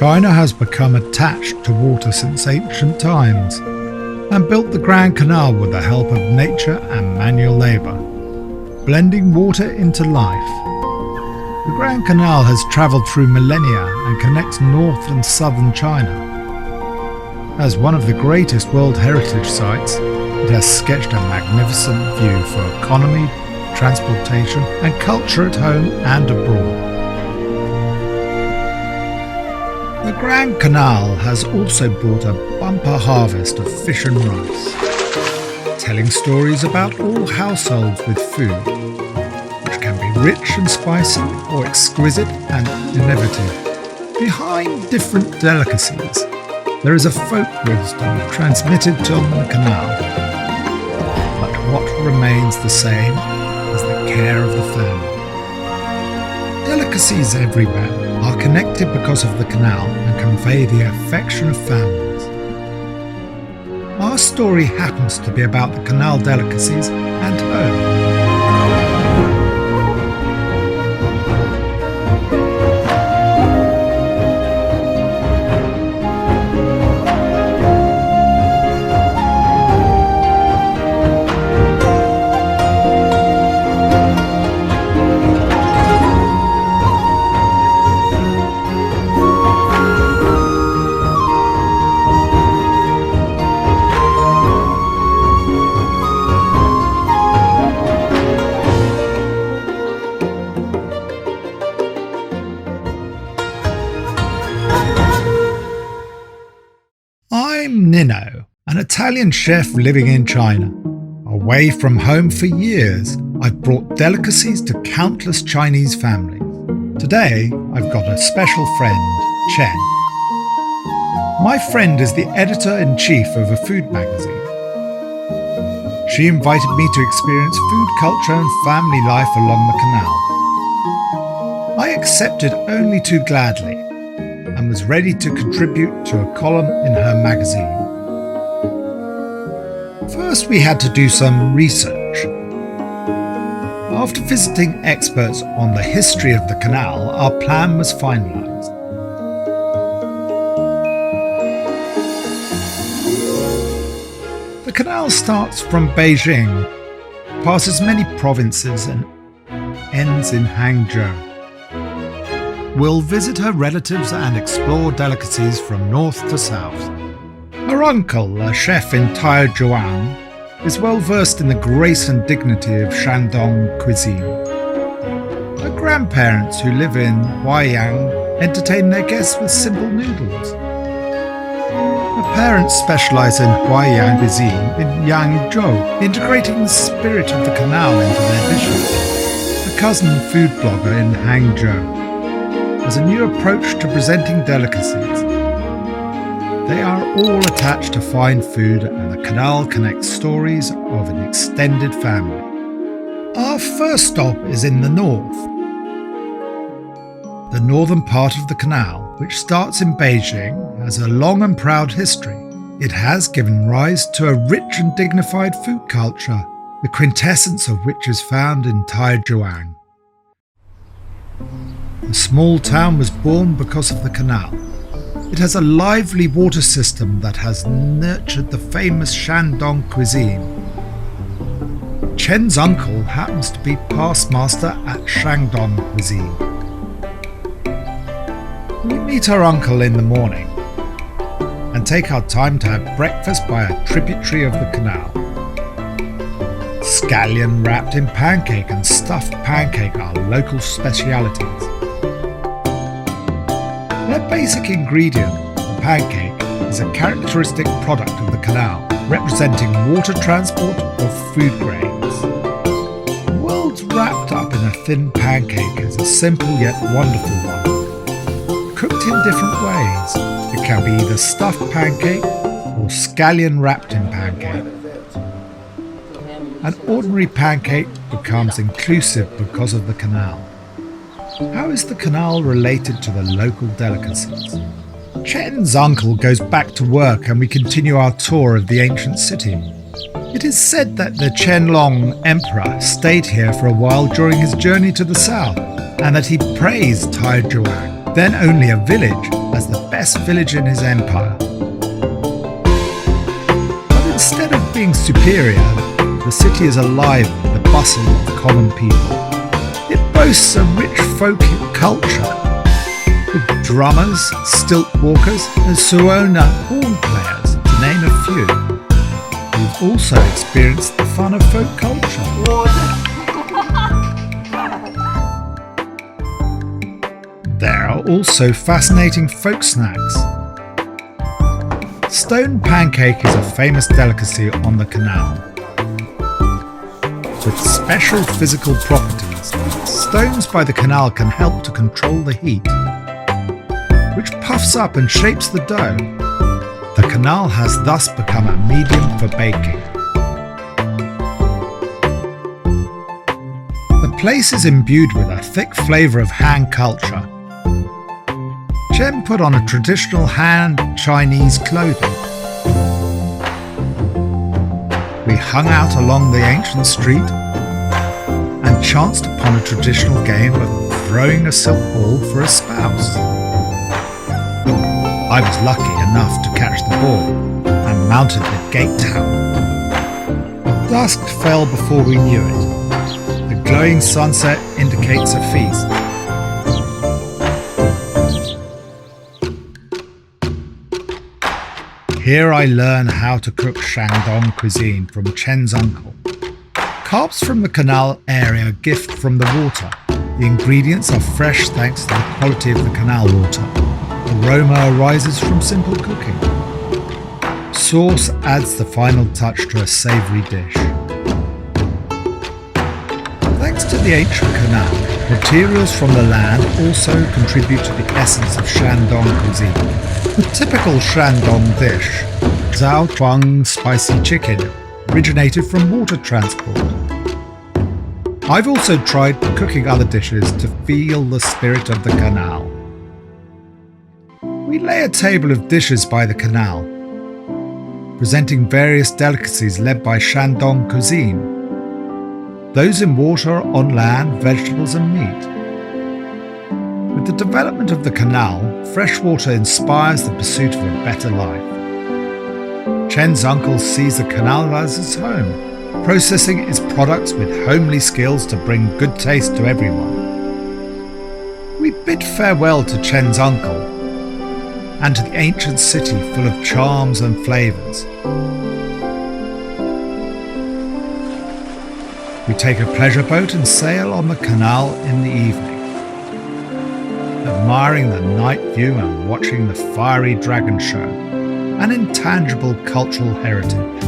China has become attached to water since ancient times and built the Grand Canal with the help of nature and manual labour, blending water into life. The Grand Canal has travelled through millennia and connects north and southern China. As one of the greatest World Heritage Sites, it has sketched a magnificent view for economy, transportation and culture at home and abroad. The Grand Canal has also brought a bumper harvest of fish and rice, telling stories about all households with food, which can be rich and spicy or exquisite and innovative. Behind different delicacies, there is a folk wisdom transmitted on the canal. But what remains the same is the care of the family. Delicacies everywhere are connected because of the canal and convey the affection of families. Our story happens to be about the canal delicacies and home. I'm Nino, an Italian chef living in China. Away from home for years, I've brought delicacies to countless Chinese families. Today, I've got a special friend, Chen. My friend is the editor-in-chief of a food magazine. She invited me to experience food culture and family life along the canal. I accepted only too gladly and was ready to contribute to a column in her magazine. First, we had to do some research. After visiting experts on the history of the canal, our plan was finalized. The canal starts from Beijing, passes many provinces and ends in Hangzhou. We'll visit her relatives and explore delicacies from north to south. Her uncle, a chef in Taierzhuang, is well versed in the grace and dignity of Shandong cuisine. Her grandparents, who live in Huaiyang, entertain their guests with simple noodles. Her parents specialise in Huaiyang cuisine in Yangzhou, integrating the spirit of the canal into their dishes. Her cousin, food blogger in Hangzhou, has a new approach to presenting delicacies. They are all attached to fine food, and the canal connects stories of an extended family. Our first stop is in the north. The northern part of the canal, which starts in Beijing, has a long and proud history. It has given rise to a rich and dignified food culture, the quintessence of which is found in Taierzhuang. The small town was born because of the canal. It has a lively water system that has nurtured the famous Shandong cuisine. Chen's uncle happens to be past master at Shandong cuisine. We meet our uncle in the morning and take our time to have breakfast by a tributary of the canal. Scallion wrapped in pancake and stuffed pancake are local specialities. Their basic ingredient, the pancake, is a characteristic product of the canal, representing water transport of food grains. The world's wrapped up in a thin pancake is a simple yet wonderful one. Cooked in different ways, it can be either stuffed pancake or scallion wrapped in pancake. An ordinary pancake becomes inclusive because of the canal. How is the canal related to the local delicacies? Chen's uncle goes back to work and we continue our tour of the ancient city. It is said that the Qianlong Emperor stayed here for a while during his journey to the south, and that he praised Taierzhuang. then only a village, as the best village in his empire. But instead of being superior, the city is alive with the bustle of common people. It boasts a rich folk culture, with drummers, stilt walkers and suona horn players, to name a few. We've also experienced the fun of folk culture. There are also fascinating folk snacks. Stone pancake is a famous delicacy on the Canal. With special physical properties, stones by the Canal can help to control the heat, which puffs up and shapes the dough. The Canal has thus become a medium for baking. The place is imbued with a thick flavour of Han culture. Chen put on a traditional Han Chinese clothing. We hung out along the ancient street and chanced upon a traditional game of throwing a silk ball for a spouse. I was lucky enough to catch the ball and mounted the gate tower. Dusk fell before we knew it. The glowing sunset indicates a feast. Here I learn how to cook Shandong cuisine from Chen's uncle. Carbs from the Canal area gift from the water. The ingredients are fresh thanks to the quality of the Canal water. Aroma arises from simple cooking. Sauce adds the final touch to a savoury dish. Thanks to the ancient canal, materials from the land also contribute to the essence of Shandong cuisine. The typical Shandong dish, Taierzhuang spicy chicken, originated from water transport. I've also tried cooking other dishes to feel the spirit of the canal. We lay a table of dishes by the canal, presenting various delicacies led by Shandong cuisine. Those in water, on land, vegetables and meat. With the development of the canal, fresh water inspires the pursuit of a better life. Chen's uncle sees the canal as his home, processing its products with homely skills to bring good taste to everyone. We bid farewell to Chen's uncle and to the ancient city full of charms and flavours. We take a pleasure boat and sail on the canal in the evening, admiring the night view and watching the fiery dragon show, an intangible cultural heritage.